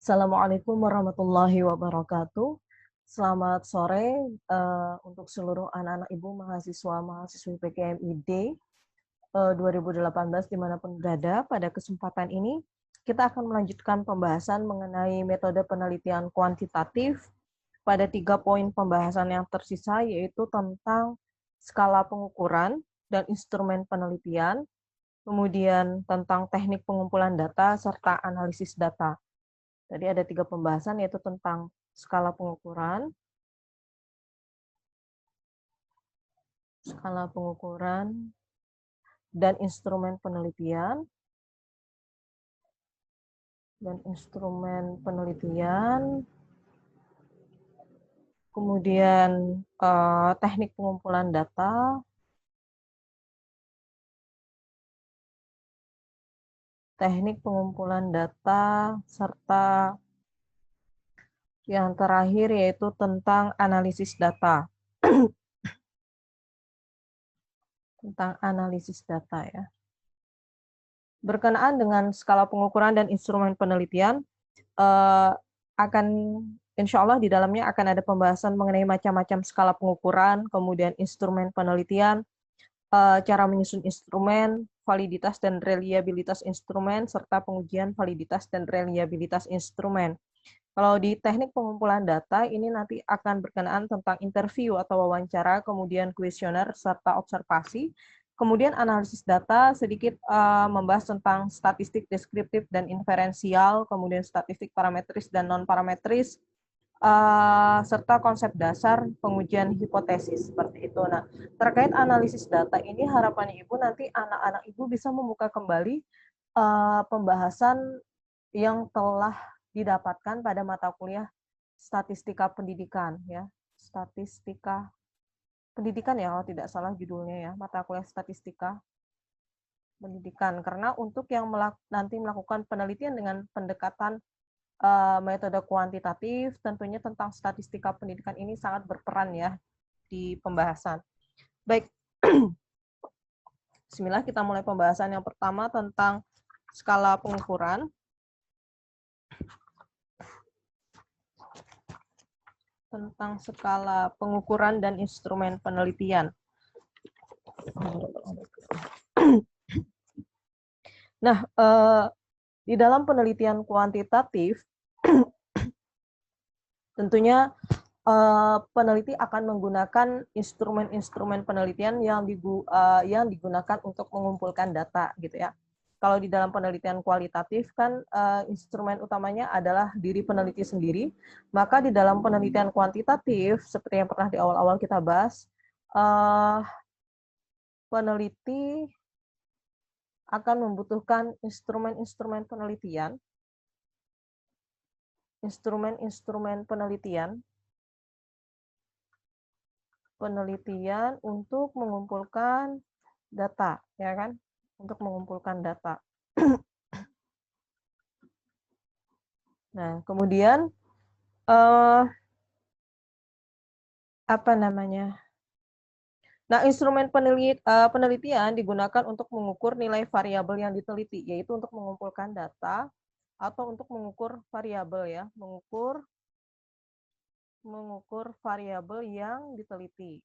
Assalamualaikum warahmatullahi wabarakatuh. Selamat sore untuk seluruh anak-anak ibu mahasiswa-mahasiswi PGMID 2018 dimanapun berada. Pada kesempatan ini kita akan melanjutkan pembahasan mengenai metode penelitian kuantitatif pada 3 poin pembahasan yang tersisa, yaitu tentang skala pengukuran dan instrumen penelitian, kemudian tentang teknik pengumpulan data, serta analisis data. Tadi ada 3 pembahasan, yaitu tentang skala pengukuran, dan instrumen penelitian, kemudian teknik pengumpulan data, serta yang terakhir yaitu tentang analisis data. Tentang analisis data ya. Berkenaan dengan skala pengukuran dan instrumen penelitian, akan insya Allah di dalamnya akan ada pembahasan mengenai macam-macam skala pengukuran, kemudian instrumen penelitian, cara menyusun instrumen, validitas dan reliabilitas instrumen, serta pengujian validitas dan reliabilitas instrumen. Kalau di teknik pengumpulan data, ini nanti akan berkenaan tentang interview atau wawancara, kemudian kuesioner, serta observasi. Kemudian analisis data sedikit membahas tentang statistik deskriptif dan inferensial, kemudian statistik parametris dan non-parametris, serta konsep dasar pengujian hipotesis, seperti itu. Nah, terkait analisis data ini, harapannya Ibu nanti anak-anak Ibu bisa membuka kembali pembahasan yang telah didapatkan pada mata kuliah statistika pendidikan ya. Statistika pendidikan ya, kalau tidak salah judulnya ya, mata kuliah statistika pendidikan. Karena untuk yang nanti melakukan penelitian dengan pendekatan metode kuantitatif, tentunya tentang statistika pendidikan ini sangat berperan ya di pembahasan. Baik, bismillah, kita mulai pembahasan yang pertama tentang skala pengukuran. Tentang skala pengukuran dan instrumen penelitian. Nah, di dalam penelitian kuantitatif, tentunya peneliti akan menggunakan instrumen-instrumen penelitian yang digunakan untuk mengumpulkan data, gitu ya. Kalau di dalam penelitian kualitatif kan instrumen utamanya adalah diri peneliti sendiri, maka di dalam penelitian kuantitatif seperti yang pernah di awal-awal kita bahas, peneliti akan membutuhkan instrumen-instrumen penelitian untuk mengumpulkan data, ya kan? Untuk mengumpulkan data. Nah, kemudian Nah, instrumen penelitian digunakan untuk mengukur nilai variabel yang diteliti, yaitu untuk mengumpulkan data atau untuk mengukur variabel ya, mengukur variabel yang diteliti.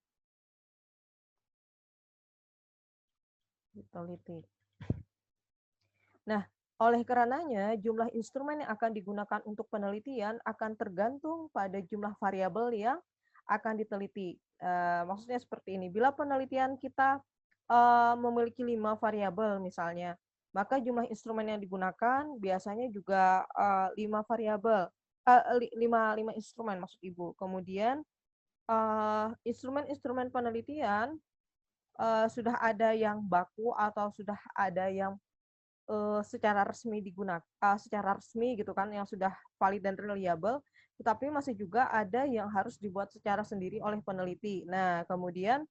Nah, oleh karenanya jumlah instrumen yang akan digunakan untuk penelitian akan tergantung pada jumlah variabel yang akan diteliti. Maksudnya seperti ini, bila penelitian kita memiliki 5 variabel misalnya, maka jumlah instrumen yang digunakan biasanya juga 5 variabel, 5 instrumen maksud Ibu. Kemudian instrumen-instrumen penelitian sudah ada yang baku atau sudah ada yang secara resmi digunakan, secara resmi gitu kan, yang sudah valid dan reliable, tetapi masih juga ada yang harus dibuat secara sendiri oleh peneliti. Nah, kemudian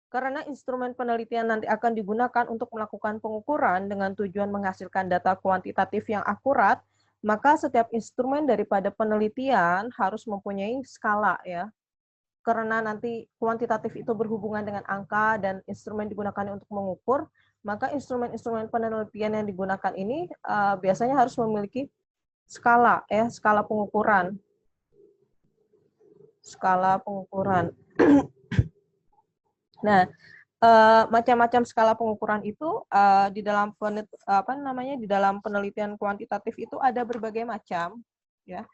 karena instrumen penelitian nanti akan digunakan untuk melakukan pengukuran dengan tujuan menghasilkan data kuantitatif yang akurat, maka setiap instrumen daripada penelitian harus mempunyai skala ya. Karena nanti kuantitatif itu berhubungan dengan angka dan instrumen digunakan untuk mengukur, maka instrumen-instrumen penelitian yang digunakan ini biasanya harus memiliki skala, ya, skala pengukuran. Skala pengukuran. Nah, macam-macam skala pengukuran itu di dalam di dalam penelitian kuantitatif itu ada berbagai macam, ya.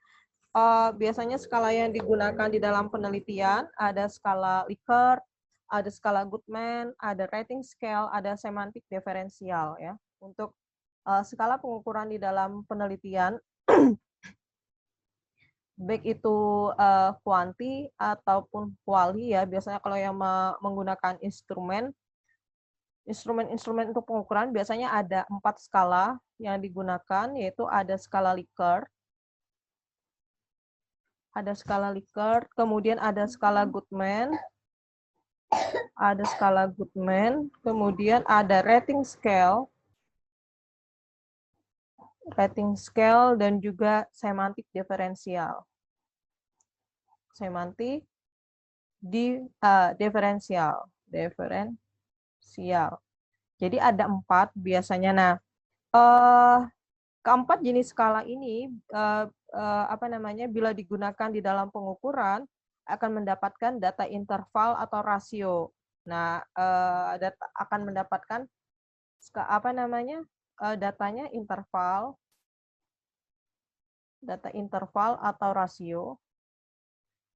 Biasanya skala yang digunakan di dalam penelitian ada skala Likert, ada skala Goodman, ada rating scale, ada semantik diferensial, ya. Untuk skala pengukuran di dalam penelitian baik itu kuanti ataupun kuali, ya, biasanya kalau yang menggunakan instrumen untuk pengukuran biasanya ada 4 skala yang digunakan, yaitu ada skala Likert, kemudian ada skala Goodman, kemudian ada rating scale, dan juga semantik diferensial. Diferensial. Jadi ada 4 biasanya. Nah, keempat jenis skala ini bila digunakan di dalam pengukuran akan mendapatkan data interval atau rasio. Nah, akan mendapatkan datanya data interval atau rasio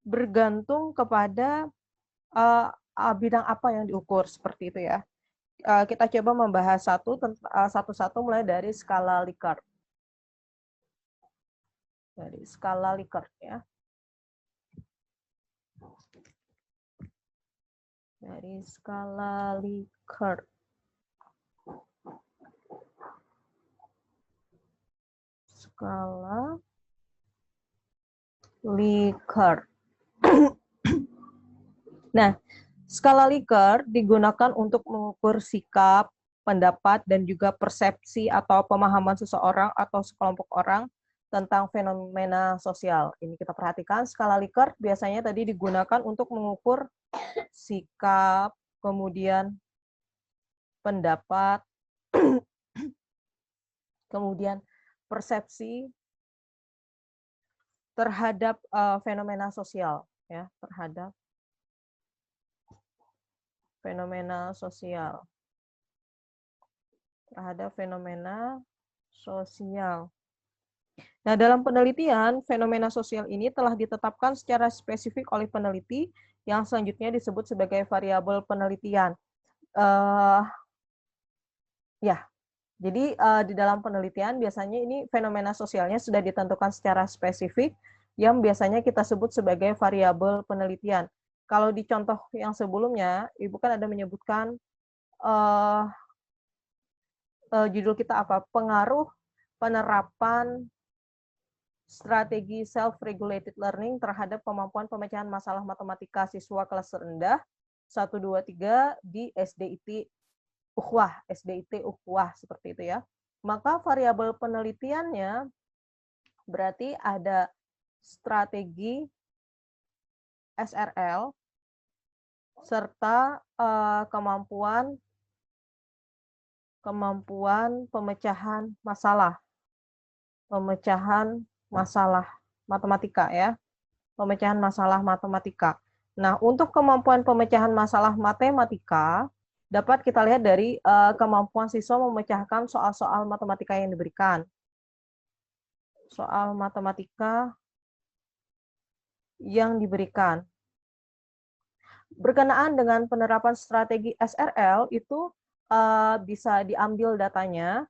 bergantung kepada bidang apa yang diukur, seperti itu, ya. Kita coba membahas satu-satu mulai dari skala Likert. Dari skala Likert, ya. Dari skala Likert. Skala Likert. Nah, skala Likert digunakan untuk mengukur sikap, pendapat, dan juga persepsi atau pemahaman seseorang atau sekelompok orang tentang fenomena sosial. Ini kita perhatikan, skala Likert biasanya tadi digunakan untuk mengukur sikap, kemudian pendapat, kemudian persepsi terhadap fenomena sosial, ya, terhadap fenomena sosial. Nah, dalam penelitian, fenomena sosial ini telah ditetapkan secara spesifik oleh peneliti yang selanjutnya disebut sebagai variabel penelitian. Jadi di dalam penelitian biasanya ini fenomena sosialnya sudah ditentukan secara spesifik yang biasanya kita sebut sebagai variabel penelitian. Kalau di contoh yang sebelumnya, Ibu kan ada menyebutkan judul kita apa? Pengaruh penerapan strategi self-regulated learning terhadap kemampuan pemecahan masalah matematika siswa kelas rendah 1, 2, 3 di SDIT Ukhuwah, seperti itu, ya. Maka variabel penelitiannya berarti ada strategi SRL serta kemampuan pemecahan masalah matematika, ya. Pemecahan masalah matematika. Nah, untuk kemampuan pemecahan masalah matematika dapat kita lihat dari kemampuan siswa memecahkan soal-soal matematika yang diberikan. Soal matematika yang diberikan. Berkenaan dengan penerapan strategi SRL itu bisa diambil datanya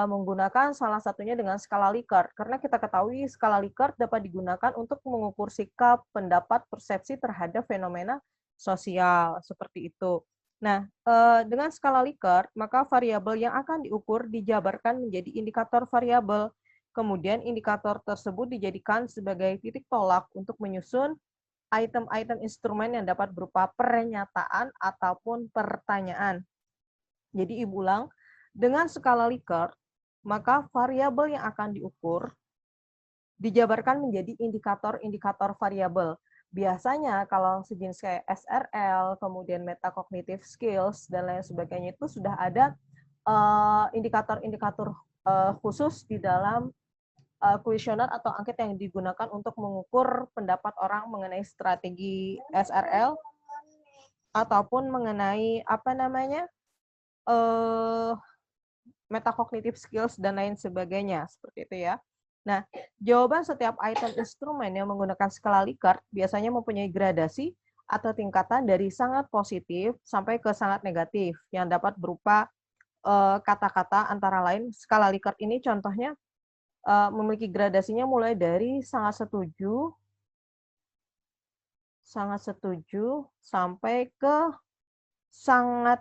menggunakan salah satunya dengan skala Likert. Karena kita ketahui skala Likert dapat digunakan untuk mengukur sikap, pendapat, persepsi terhadap fenomena sosial, seperti itu. Nah, dengan skala Likert, maka variabel yang akan diukur dijabarkan menjadi indikator variabel. Kemudian indikator tersebut dijadikan sebagai titik tolak untuk menyusun item-item instrumen yang dapat berupa pernyataan ataupun pertanyaan. Jadi Ibu ulang, dengan skala Likert, maka variabel yang akan diukur dijabarkan menjadi indikator-indikator variabel. biasanya kalau sejenis kayak SRL, kemudian metacognitive skills, dan lain sebagainya itu sudah ada indikator-indikator khusus di dalam kuesioner atau angket yang digunakan untuk mengukur pendapat orang mengenai strategi SRL ataupun mengenai apa namanya metacognitive skills dan lain sebagainya seperti itu ya. Nah, jawaban setiap item instrumen yang menggunakan skala Likert biasanya mempunyai gradasi atau tingkatan dari sangat positif sampai ke sangat negatif yang dapat berupa kata-kata antara lain skala Likert ini contohnya memiliki gradasinya mulai dari sangat setuju sampai ke sangat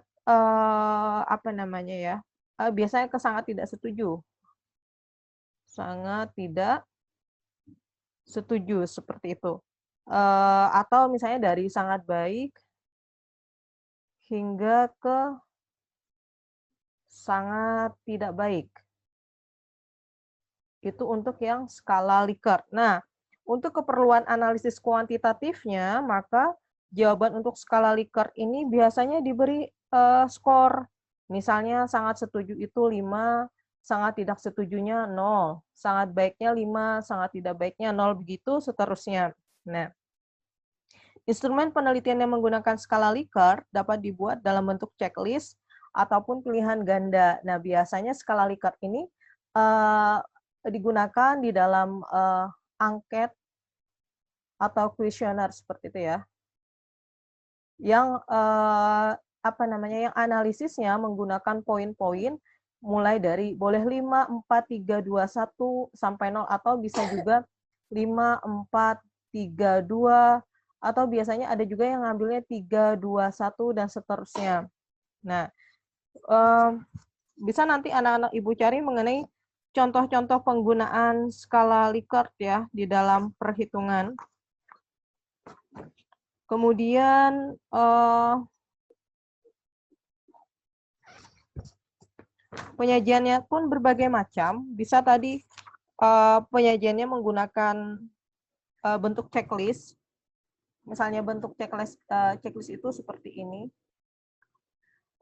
apa namanya ya, biasanya ke sangat tidak setuju. Sangat tidak setuju seperti itu. Atau misalnya dari sangat baik hingga ke sangat tidak baik. Itu untuk yang skala Likert. Nah, untuk keperluan analisis kuantitatifnya, maka jawaban untuk skala Likert ini biasanya diberi skor. Misalnya sangat setuju itu 5, sangat tidak setujunya 0, sangat baiknya 5, sangat tidak baiknya 0, begitu seterusnya. Nah, instrumen penelitian yang menggunakan skala Likert dapat dibuat dalam bentuk checklist ataupun pilihan ganda. Nah, biasanya skala Likert ini digunakan di dalam angket atau kuesioner seperti itu ya. Yang apa namanya? Yang analisisnya menggunakan poin-poin mulai dari boleh 5, 4, 3, 2, 1 sampai 0 atau bisa juga 5, 4, 3, 2 atau biasanya ada juga yang ngambilnya 3, 2, 1 dan seterusnya. Nah, bisa nanti anak-anak Ibu cari mengenai contoh-contoh penggunaan skala Likert ya di dalam perhitungan. Kemudian penyajiannya pun berbagai macam. Bisa tadi penyajiannya menggunakan bentuk checklist. Misalnya bentuk checklist itu seperti ini.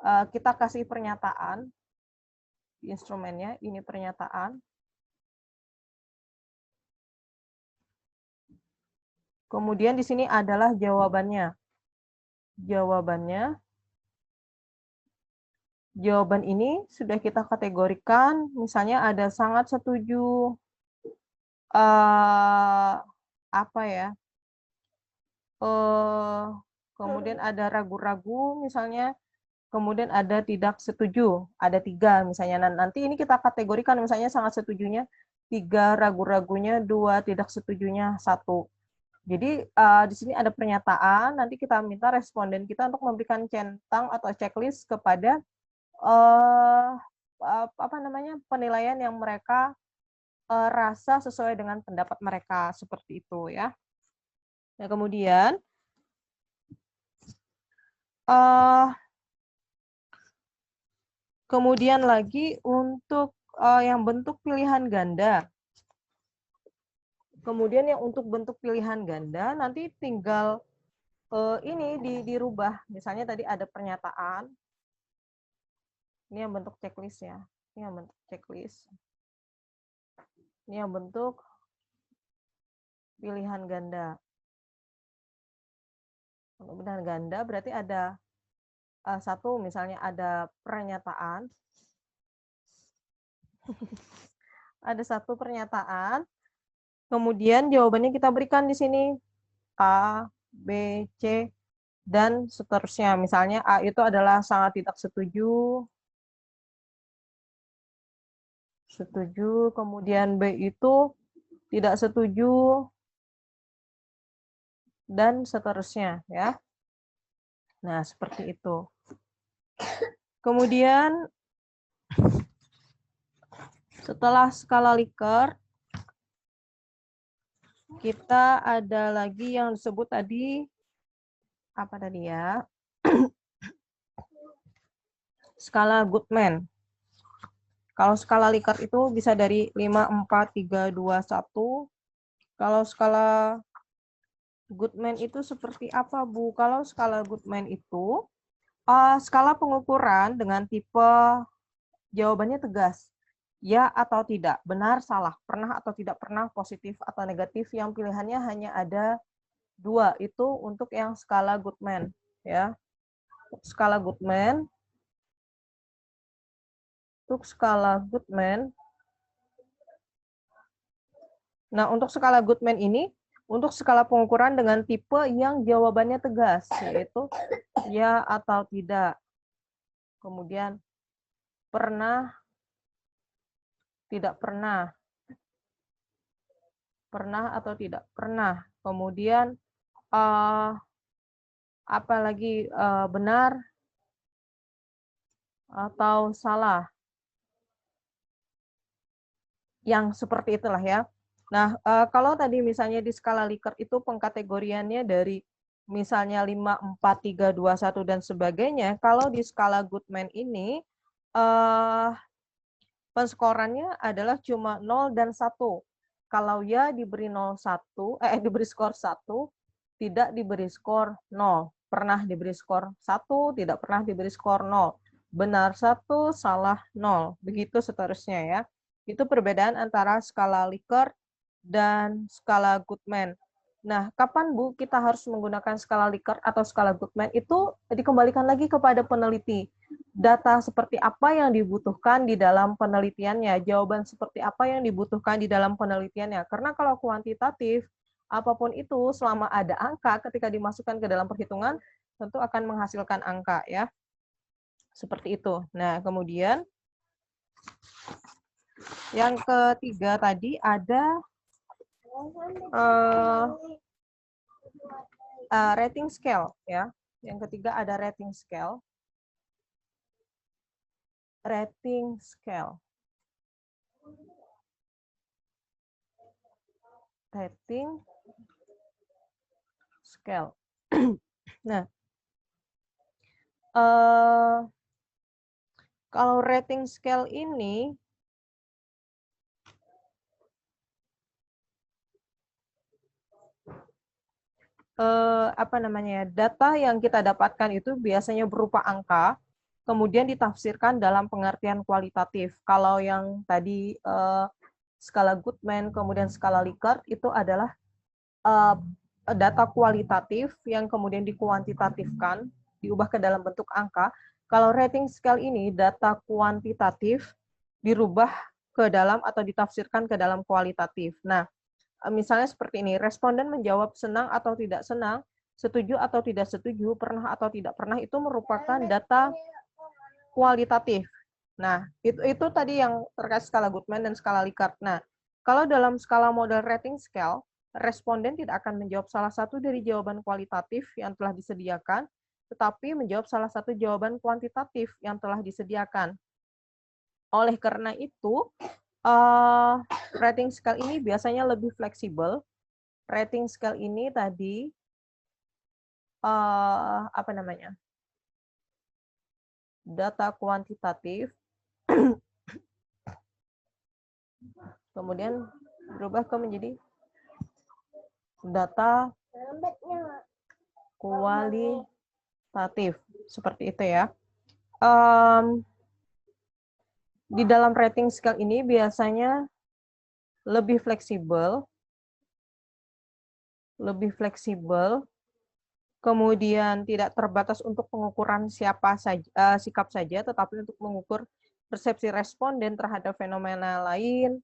Kita kasih pernyataan di instrumennya, ini pernyataan. Kemudian di sini adalah jawabannya. Jawaban ini sudah kita kategorikan, misalnya ada sangat setuju, apa ya, kemudian ada ragu-ragu misalnya, kemudian ada tidak setuju, ada 3 misalnya. Nanti ini kita kategorikan misalnya sangat setujunya 3, ragu-ragunya 2, tidak setujunya 1. Jadi di sini ada pernyataan, nanti kita minta responden kita untuk memberikan centang atau checklist kepada apa namanya penilaian yang mereka rasa sesuai dengan pendapat mereka seperti itu ya. Nah, kemudian lagi untuk yang bentuk pilihan ganda. Kemudian yang untuk bentuk pilihan ganda nanti tinggal ini dirubah. Misalnya tadi ada pernyataan. Ini yang bentuk checklist ya. Ini yang bentuk checklist. Ini yang bentuk pilihan ganda. Untuk pilihan ganda berarti ada satu, misalnya ada pernyataan. Ada satu pernyataan. Kemudian jawabannya kita berikan di sini. A, B, C, dan seterusnya. Misalnya A itu adalah sangat tidak setuju. Setuju. Kemudian B itu tidak setuju. Dan seterusnya ya. Nah, seperti itu. Kemudian setelah skala Likert, kita ada lagi yang disebut tadi apa tadi ya? Skala Goodman. Kalau skala Likert itu bisa dari 5, 4, 3, 2, 1. Kalau skala Goodman itu seperti apa, Bu? Kalau skala Goodman itu skala pengukuran dengan tipe jawabannya tegas. Ya atau tidak, benar, salah, pernah atau tidak pernah, positif atau negatif, yang pilihannya hanya ada 2. Itu untuk yang skala Goodman. Ya. Skala Goodman. Untuk skala Goodman. Nah, untuk skala Goodman ini, untuk skala pengukuran dengan tipe yang jawabannya tegas, yaitu ya atau tidak. Kemudian pernah, tidak pernah. Pernah atau tidak pernah. Kemudian apalagi benar atau salah. Yang seperti itulah ya. Nah, kalau tadi misalnya di skala Likert itu pengkategoriannya dari misalnya 5, 4, 3, 2, 1 dan sebagainya, kalau di skala Goodman ini penskorannya adalah cuma 0 dan 1. Kalau ya diberi 0,1, diberi skor 1, tidak diberi skor 0. Pernah diberi skor 1, tidak pernah diberi skor 0. Benar 1, salah 0. Begitu seterusnya ya. Itu perbedaan antara skala Likert dan skala Goodman. Nah, kapan Bu kita harus menggunakan skala Likert atau skala Goodman? Itu dikembalikan lagi kepada peneliti. Data seperti apa yang dibutuhkan di dalam penelitiannya, jawaban seperti apa yang dibutuhkan di dalam penelitiannya. Karena kalau kuantitatif, apapun itu, selama ada angka, ketika dimasukkan ke dalam perhitungan, tentu akan menghasilkan angka ya. Seperti itu. Nah, kemudian yang ketiga tadi ada rating scale ya. Yang ketiga ada rating scale. Rating scale. Rating scale. Nah, kalau rating scale ini apa namanya, data yang kita dapatkan itu biasanya berupa angka, kemudian ditafsirkan dalam pengertian kualitatif. Kalau yang tadi skala Goodman, kemudian skala Likert itu adalah data kualitatif yang kemudian dikuantitatifkan, diubah ke dalam bentuk angka. Kalau rating scale ini data kuantitatif dirubah ke dalam atau ditafsirkan ke dalam kualitatif. Nah, misalnya seperti ini, responden menjawab senang atau tidak senang, setuju atau tidak setuju, pernah atau tidak pernah, itu merupakan data kualitatif. Nah, itu tadi yang terkait skala Goodman dan skala Likert. Nah, kalau dalam skala model rating scale, responden tidak akan menjawab salah satu dari jawaban kualitatif yang telah disediakan, tetapi menjawab salah satu jawaban kuantitatif yang telah disediakan. Oleh karena itu, rating scale ini biasanya lebih fleksibel. Rating scale ini tadi apa namanya? Data kuantitatif kemudian berubah ke menjadi data kualitatif seperti itu ya. Di dalam rating scale ini biasanya lebih fleksibel, kemudian tidak terbatas untuk pengukuran siapa saja, sikap saja, tetapi untuk mengukur persepsi responden terhadap fenomena lain,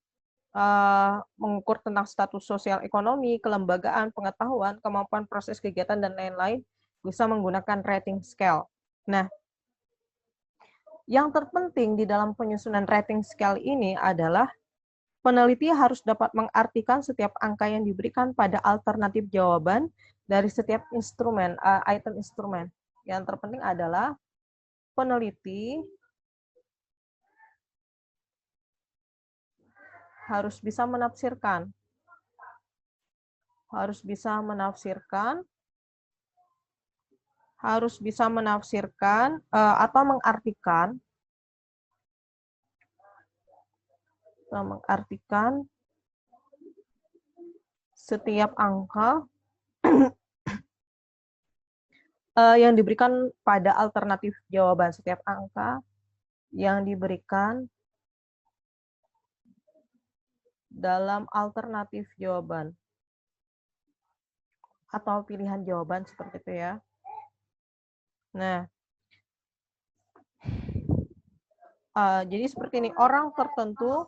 mengukur tentang status sosial ekonomi, kelembagaan, pengetahuan, kemampuan proses kegiatan, dan lain-lain, bisa menggunakan rating scale. Nah, yang terpenting di dalam penyusunan rating scale ini adalah peneliti harus dapat mengartikan setiap angka yang diberikan pada alternatif jawaban dari setiap instrumen, item instrumen. Yang terpenting adalah peneliti harus bisa menafsirkan. Harus bisa menafsirkan atau mengartikan setiap angka yang diberikan pada alternatif jawaban. Setiap angka yang diberikan dalam alternatif jawaban atau pilihan jawaban seperti itu ya. Nah, jadi seperti ini, orang tertentu,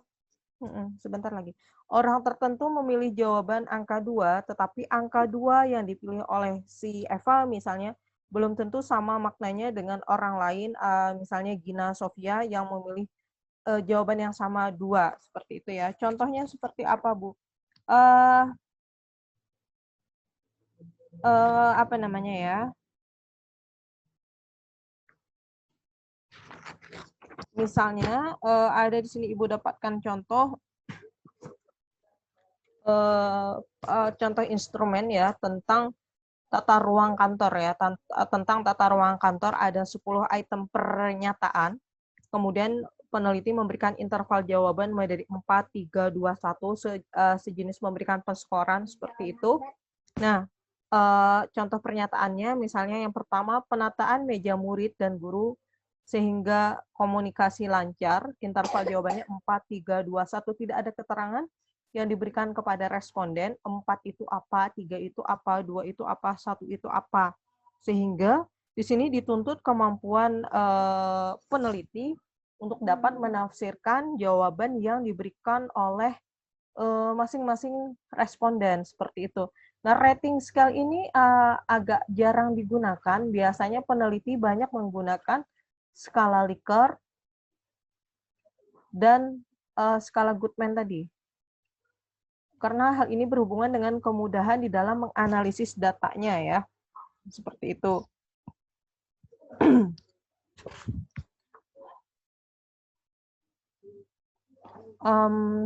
sebentar lagi, orang tertentu memilih jawaban angka 2, tetapi angka 2 yang dipilih oleh si Eva misalnya, belum tentu sama maknanya dengan orang lain, misalnya Gina Sofia yang memilih jawaban yang sama 2, seperti itu ya. Contohnya seperti apa, Bu? Apa namanya ya? Misalnya ada di sini Ibu dapatkan contoh contoh instrumen ya tentang tata ruang kantor ya. Tentang tata ruang kantor ada 10 item pernyataan. Kemudian peneliti memberikan interval jawaban mulai dari 4, 3, 2, 1, sejenis memberikan penskoran seperti itu. Nah, contoh pernyataannya misalnya yang pertama, penataan meja murid dan guru sehingga komunikasi lancar, interval jawabannya 4, 3, 2, 1, tidak ada keterangan yang diberikan kepada responden, 4 itu apa, 3 itu apa, 2 itu apa, 1 itu apa. Sehingga di sini dituntut kemampuan peneliti untuk dapat menafsirkan jawaban yang diberikan oleh masing-masing responden, seperti itu. Nah, rating scale ini agak jarang digunakan. Biasanya peneliti banyak menggunakan skala Likert dan skala Goodman tadi. Karena hal ini berhubungan dengan kemudahan di dalam menganalisis datanya ya. Seperti itu.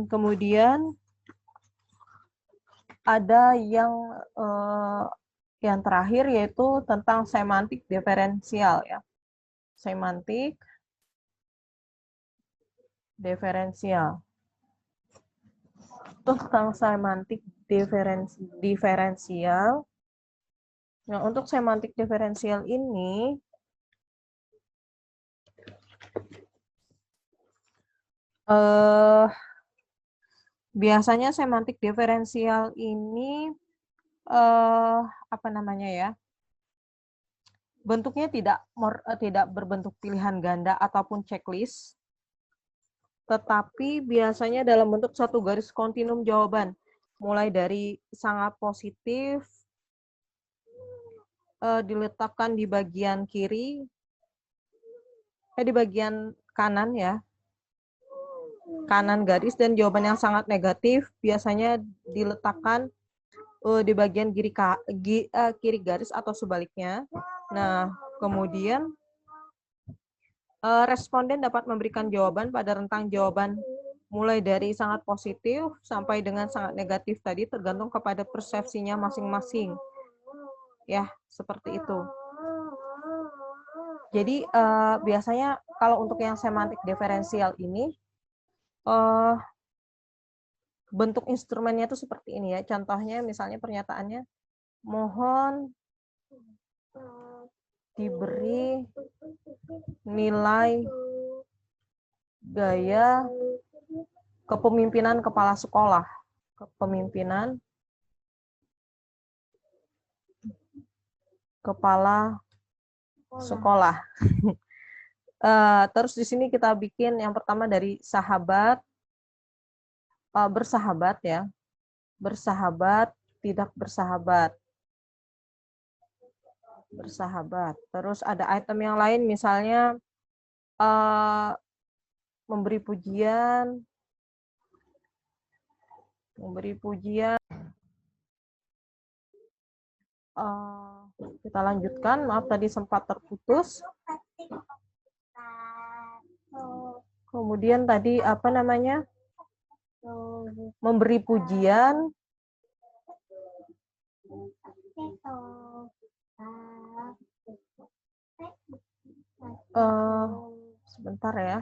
Kemudian ada yang terakhir yaitu tentang semantik diferensial ya. Semantik diferensial. Tentang semantik diferensial. Nah, untuk semantik diferensial ini biasanya semantik diferensial ini apa namanya ya? Bentuknya tidak berbentuk pilihan ganda ataupun checklist, tetapi biasanya dalam bentuk satu garis kontinum jawaban, mulai dari sangat positif, diletakkan di bagian kiri, di bagian kanan ya, kanan garis, dan jawaban yang sangat negatif biasanya diletakkan di bagian kiri garis atau sebaliknya. Nah, kemudian responden dapat memberikan jawaban pada rentang jawaban mulai dari sangat positif sampai dengan sangat negatif tadi, tergantung kepada persepsinya masing-masing. Ya, seperti itu. Jadi biasanya kalau untuk yang semantik diferensial ini bentuk instrumennya itu seperti ini ya. Contohnya misalnya pernyataannya, mohon diberi nilai gaya kepemimpinan kepala sekolah. Kepemimpinan kepala sekolah. Terus di sini kita bikin yang pertama dari sahabat, bersahabat ya. Bersahabat, tidak bersahabat. Bersahabat. Terus ada item yang lain misalnya memberi pujian, kita lanjutkan, maaf tadi sempat terputus. Kemudian tadi apa namanya, memberi pujian, sebentar ya.